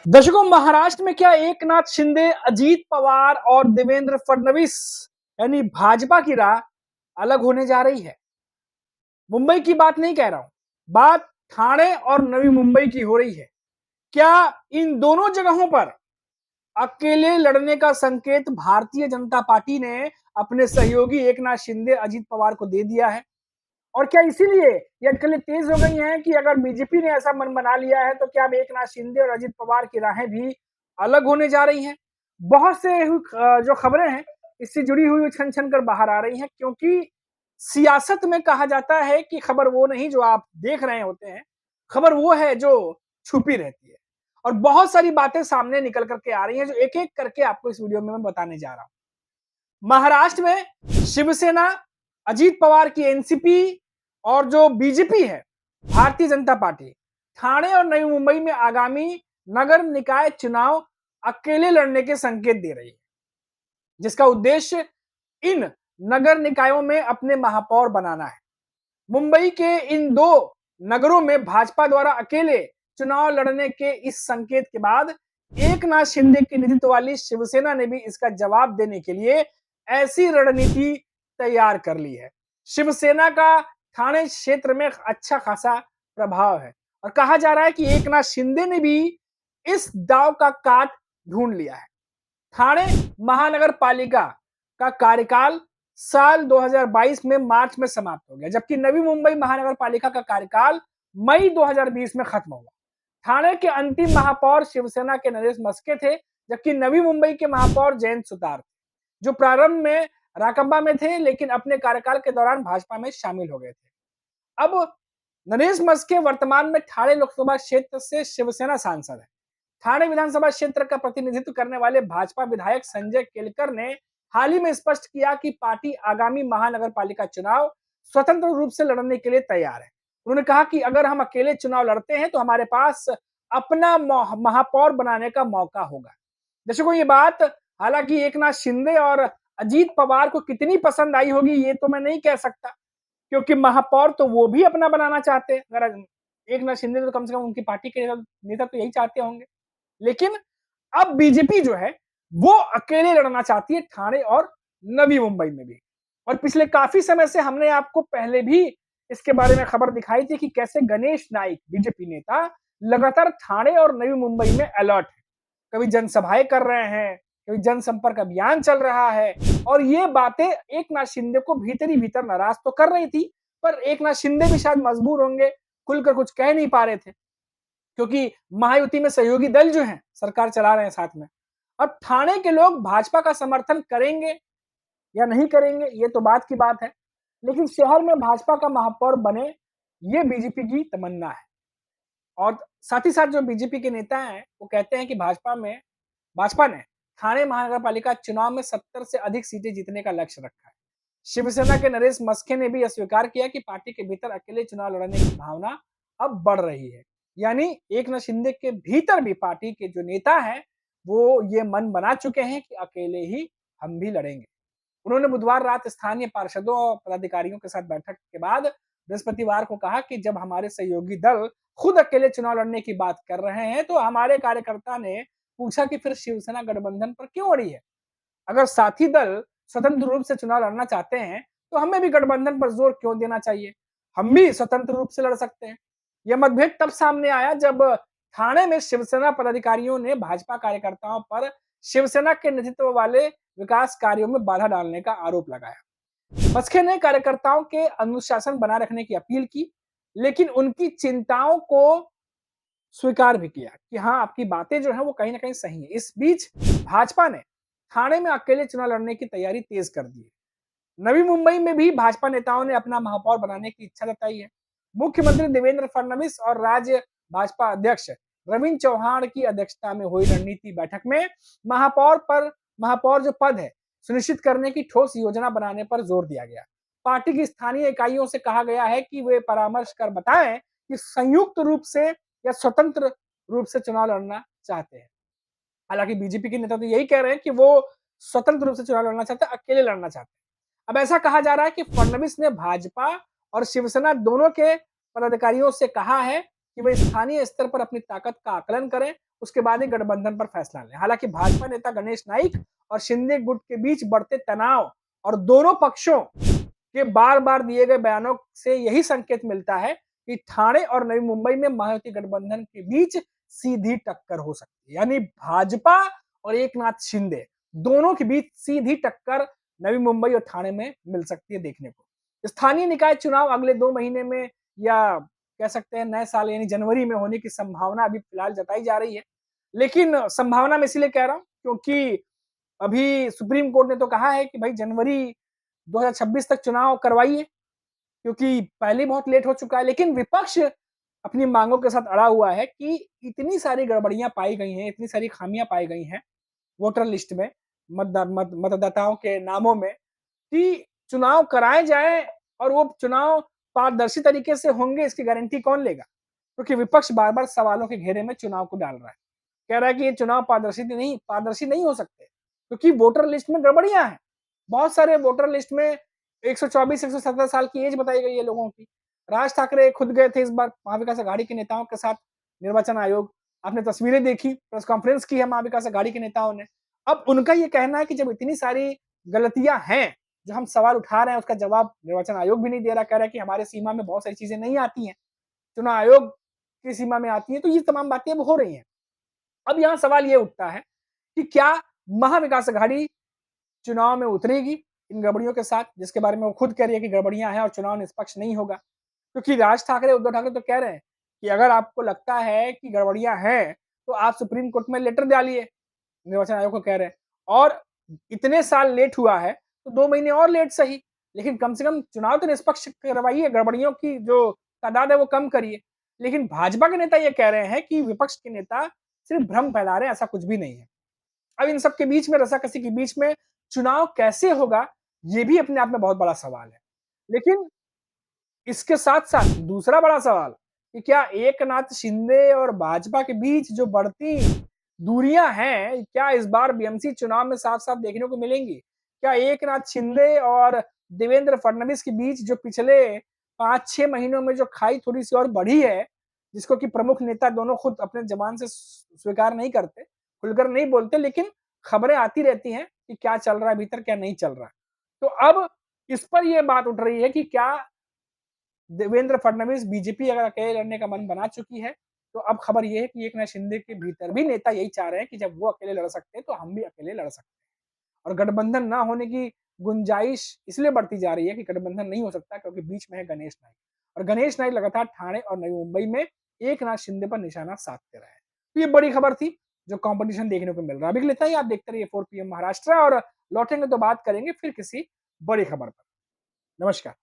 दर्शकों, महाराष्ट्र में क्या एकनाथ शिंदे, अजीत पवार और देवेंद्र फडणवीस यानी भाजपा की राह अलग होने जा रही है। मुंबई की बात नहीं कह रहा हूं, बात ठाणे और नवी मुंबई की हो रही है। क्या इन दोनों जगहों पर अकेले लड़ने का संकेत भारतीय जनता पार्टी ने अपने सहयोगी एकनाथ शिंदे, अजीत पवार को दे दिया है? और क्या इसीलिए ये अटकलें तेज हो गई हैं कि अगर बीजेपी ने ऐसा मन बना लिया है तो क्या अब एकनाथ शिंदे और अजित पवार की राहें भी अलग होने जा रही हैं? बहुत से जो खबरें हैं इससे जुड़ी हुई छन छन कर बाहर आ रही हैं, क्योंकि सियासत में कहा जाता है कि खबर वो नहीं जो आप देख रहे होते हैं, खबर वो है जो छुपी रहती है। और बहुत सारी बातें सामने निकल करके आ रही हैं जो एक एक करके आपको इस वीडियो में मैं बताने जा रहा हूं। महाराष्ट्र में शिवसेना, अजीत पवार की एनसीपी और जो बीजेपी है, भारतीय जनता पार्टी, ठाणे और नई मुंबई में आगामी नगर निकाय चुनाव अकेले लड़ने के संकेत दे रही है, जिसका उद्देश्य इन नगर निकायों में अपने महापौर बनाना है। मुंबई के इन दो नगरों में भाजपा द्वारा अकेले चुनाव लड़ने के इस संकेत के बाद एकनाथ शिंदे के नेतृत्व वाली शिवसेना ने भी इसका जवाब देने के लिए ऐसी रणनीति तैयार कर ली है। शिवसेना का ठाणे क्षेत्र में अच्छा खासा प्रभाव है और कहा जा रहा है कि एकनाथ शिंदे ने भी इस दांव का काट ढूंढ लिया है। ठाणे महानगर पालिका का कार्यकाल साल 2022 में मार्च में समाप्त हो गया, जबकि नवी मुंबई महानगर पालिका का कार्यकाल मई 2020 में खत्म हुआ। ठाणे के अंतिम महापौर शिवसेना के नरेश मस्के थे, जबकि नवी मुंबई के महापौर जयंत सुतार थे, जो प्रारंभ में राकंबा में थे लेकिन अपने कार्यकाल के दौरान भाजपा में शामिल हो गए थे। अब नरेश मस्के वर्तमान में ठाणे लोकसभा क्षेत्र से शिवसेना सांसद है। ठाणे विधानसभा क्षेत्र का प्रतिनिधित्व करने वाले भाजपा विधायक संजय केलकर ने हाल ही में स्पष्ट किया कि पार्टी आगामी महानगर पालिका चुनाव स्वतंत्र रूप से लड़ने के लिए तैयार है। उन्होंने कहा कि अगर हम अकेले चुनाव लड़ते हैं तो हमारे पास अपना महापौर बनाने का मौका होगा। दर्शकों, ये बात हालांकि एकनाथ शिंदे और अजीत पवार को कितनी पसंद आई होगी ये तो मैं नहीं कह सकता, क्योंकि महापौर तो वो भी अपना बनाना चाहते हैं। अगर एकनाथ शिंदे तो कम से कम उनकी पार्टी के नेता तो यही चाहते होंगे। लेकिन अब बीजेपी जो है वो अकेले लड़ना चाहती है ठाणे और नवी मुंबई में भी। और पिछले काफी समय से हमने आपको पहले भी इसके बारे में खबर दिखाई थी कि कैसे गणेश नाइक बीजेपी नेता लगातार ठाणे और नवी मुंबई में अलर्ट है। कभी जनसभाएं कर रहे हैं, कभी जनसंपर्क अभियान चल रहा है, और ये बातें एकनाथ शिंदे को भीतरी भीतर नाराज तो कर रही थी, पर एकनाथ शिंदे भी शायद मजबूर होंगे, खुलकर कुछ कह नहीं पा रहे थे, क्योंकि महायुति में सहयोगी दल जो हैं सरकार चला रहे हैं साथ में। अब ठाणे के लोग भाजपा का समर्थन करेंगे या नहीं करेंगे ये तो बात की बात है, लेकिन शहर में भाजपा का महापौर बने ये बीजेपी की तमन्ना है। और साथ ही साथ जो बीजेपी के नेता हैं वो कहते हैं कि भाजपा ने ठाणे महानगर पालिका चुनाव में 70 से अधिक सीटें जीतने का लक्ष्य रखा है। शिवसेना के नरेश मस्के ने भी अस्वीकार किया कि पार्टी के भीतर अकेले चुनाव लड़ने की भावना अब बढ़ रही है। यानी एकनाथ शिंदे के भीतर भी पार्टी के जो नेता हैं वो ये मन बना चुके हैं कि अकेले ही हम भी लड़ेंगे। उन्होंने बुधवार रात स्थानीय पार्षदों और पदाधिकारियों के साथ बैठक के बाद बृहस्पतिवार को कहा कि जब हमारे सहयोगी दल खुद अकेले चुनाव लड़ने की बात कर रहे हैं तो हमारे कार्यकर्ता ने पूछा कि फिर शिवसेना गठबंधन पर क्यों अड़ी है। अगर साथी दल स्वतंत्र रूप से चुनाव लड़ना चाहते हैं तो हमें भी गठबंधन पर जोर क्यों देना चाहिए, हम भी स्वतंत्र रूप से लड़ सकते हैं। यह मतभेद तब सामने आया जब ठाणे में शिवसेना पदाधिकारियों ने भाजपा कार्यकर्ताओं पर शिवसेना के नेतृत्व वाले विकास कार्यों में बाधा डालने का आरोप लगाया। मस्के ने कार्यकर्ताओं के अनुशासन बनाए रखने की अपील की, लेकिन उनकी चिंताओं को स्वीकार भी किया कि हाँ, आपकी बातें जो है वो कहीं ना कहीं सही है। इस बीच भाजपा ने ठाणे में अकेले चुनाव लड़ने की तैयारी तेज कर दी है। नवी मुंबई में भी भाजपा नेताओं ने अपना महापौर बनाने की इच्छा जताई है। मुख्यमंत्री देवेंद्र फडणवीस और राज्य भाजपा अध्यक्ष रविंद्र चौहान की अध्यक्षता में हुई रणनीति बैठक में महापौर जो पद है सुनिश्चित करने की ठोस योजना बनाने पर जोर दिया गया। पार्टी की स्थानीय इकाइयों से कहा गया है कि वे परामर्श कर बताएं कि संयुक्त रूप से या स्वतंत्र रूप से चुनाव लड़ना चाहते हैं। हालांकि बीजेपी के नेता तो यही कह रहे हैं कि वो स्वतंत्र रूप से चुनाव लड़ना चाहते हैं, अकेले लड़ना चाहते हैं। अब ऐसा कहा जा रहा है कि फडणवीस ने भाजपा और शिवसेना दोनों के पदाधिकारियों से कहा है कि वे स्थानीय स्तर पर अपनी ताकत का आकलन करें उसके बाद ही गठबंधन पर फैसला लें। हालांकि भाजपा नेता गणेश नाइक और शिंदे गुट के बीच बढ़ते तनाव और दोनों पक्षों के बार-बार दिए गए बयानों से यही संकेत मिलता है कि ठाणे और नवी मुंबई में महायुति गठबंधन के बीच सीधी टक्कर हो सकती है। यानी भाजपा और एकनाथ शिंदे दोनों के बीच सीधी टक्कर नवी मुंबई और ठाणे में मिल सकती है देखने को। स्थानीय निकाय चुनाव अगले 2 महीने में या कह सकते हैं नए साल यानी जनवरी में होने की संभावना अभी फिलहाल जताई जा रही है। लेकिन संभावना मैं इसलिए कह रहा हूं क्योंकि अभी सुप्रीम कोर्ट ने तो कहा है कि भाई जनवरी 2026 तक चुनाव करवाइए, क्योंकि पहले बहुत लेट हो चुका है। लेकिन विपक्ष अपनी मांगों के साथ अड़ा हुआ है कि इतनी सारी गड़बड़ियां पाई गई हैं, इतनी सारी खामियां पाई गई हैं वोटर लिस्ट में, मतदाताओं के नामों में, कि चुनाव कराए जाए और वो चुनाव पारदर्शी तरीके से होंगे, इसकी गारंटी कौन लेगा? क्योंकि विपक्ष बार-बार सवालों के घेरे में चुनाव को डाल रहा है। कह रहा है कि ये चुनाव पारदर्शी नहीं हो सकते, क्योंकि वोटर लिस्ट में गड़बड़ियां हैं। बहुत सारे वोटर लिस्ट में 124, 117 साल की एज बताई गई है लोगों की। राज ठाकरे खुद गए थे इस बार महाविकास अघाड़ी के नेताओं के साथ निर्वाचन आयोग। आपने तस्वीरें देखी, प्रेस कॉन्फ्रेंस की है महाविकास अघाड़ी के नेताओं ने। अब उनका ये कहना है कि जब इतनी सारी गलतियां हैं, जो हम सवाल उठा रहे हैं, उसका जवाब निर्वाचन आयोग भी नहीं दे रहा, कह रहा है कि हमारे सीमा में बहुत सारी चीजें नहीं आती हैं, चुनाव आयोग की सीमा में आती है, तो ये तमाम बातें अब हो रही हैं। अब यहाँ सवाल ये उठता है कि क्या महाविकास अघाड़ी चुनाव में उतरेगी इन गड़बड़ियों के साथ, जिसके बारे में वो खुद कह रही है कि गड़बड़ियां हैं और चुनाव निष्पक्ष नहीं होगा? क्योंकि राज ठाकरे, उद्धव ठाकरे तो कह रहे हैं कि अगर आपको लगता है कि गड़बड़ियां हैं तो आप सुप्रीम कोर्ट में लेटर डालिए, निर्वाचन आयोग को कह रहे हैं। और इतने साल लेट हुआ है तो 2 महीने और लेट सही, लेकिन कम से कम चुनाव तो निष्पक्ष करवाइए, गड़बड़ियों की जो तादाद है वो कम करिए। लेकिन भाजपा के नेता ये कह रहे हैं कि विपक्ष के नेता सिर्फ भ्रम फैला रहे हैं, ऐसा कुछ भी नहीं है। अब इन सब के बीच में, रसाकसी के बीच में चुनाव कैसे होगा, ये भी अपने आप में बहुत बड़ा सवाल है। लेकिन इसके साथ-साथ दूसरा बड़ा सवाल कि क्या एकनाथ शिंदे और भाजपा के बीच जो बढ़ती दूरियां हैं, क्या इस बार बीएमसी चुनाव में साफ-साफ देखने को मिलेंगी? क्या एकनाथ शिंदे और देवेंद्र फडणवीस के बीच जो पिछले 5-6 महीनों में जो खाई थोड़ी-सी और बढ़ी है, जिसको कि प्रमुख नेता दोनों खुद अपने ज़बान से स्वीकार नहीं करते, खुलकर नहीं बोलते, लेकिन खबरें आती रहती हैं कि क्या चल रहा है भीतर, क्या नहीं चल रहा है। तो अब इस पर ये बात उठ रही है कि क्या देवेंद्र फडणवीस, बीजेपी अगर अकेले लड़ने का मन बना चुकी है, तो अब खबर ये है कि एकनाथ शिंदे के भीतर भी नेता यही चाह रहे हैं कि जब वो अकेले लड़ सकते हैं, तो हम भी अकेले लड़ सकते हैं। और गठबंधन ना होने की गुंजाइश इसलिए बढ़ती जा रही है कि गठबंधन नहीं हो सकता क्योंकि बीच में है गणेश नाइक, और गणेश नाइक लगातार ठाणे और नवी मुंबई में एकनाथ शिंदे पर निशाना साधते रहे हैं। तो ये बड़ी खबर थी, जो कंपटीशन देखने को मिल रहा है। अभी के लिए इतना ही। आप देखते रहिए 4 PM महाराष्ट्र, और लौटेंगे तो बात करेंगे फिर किसी बड़ी खबर पर। नमस्कार।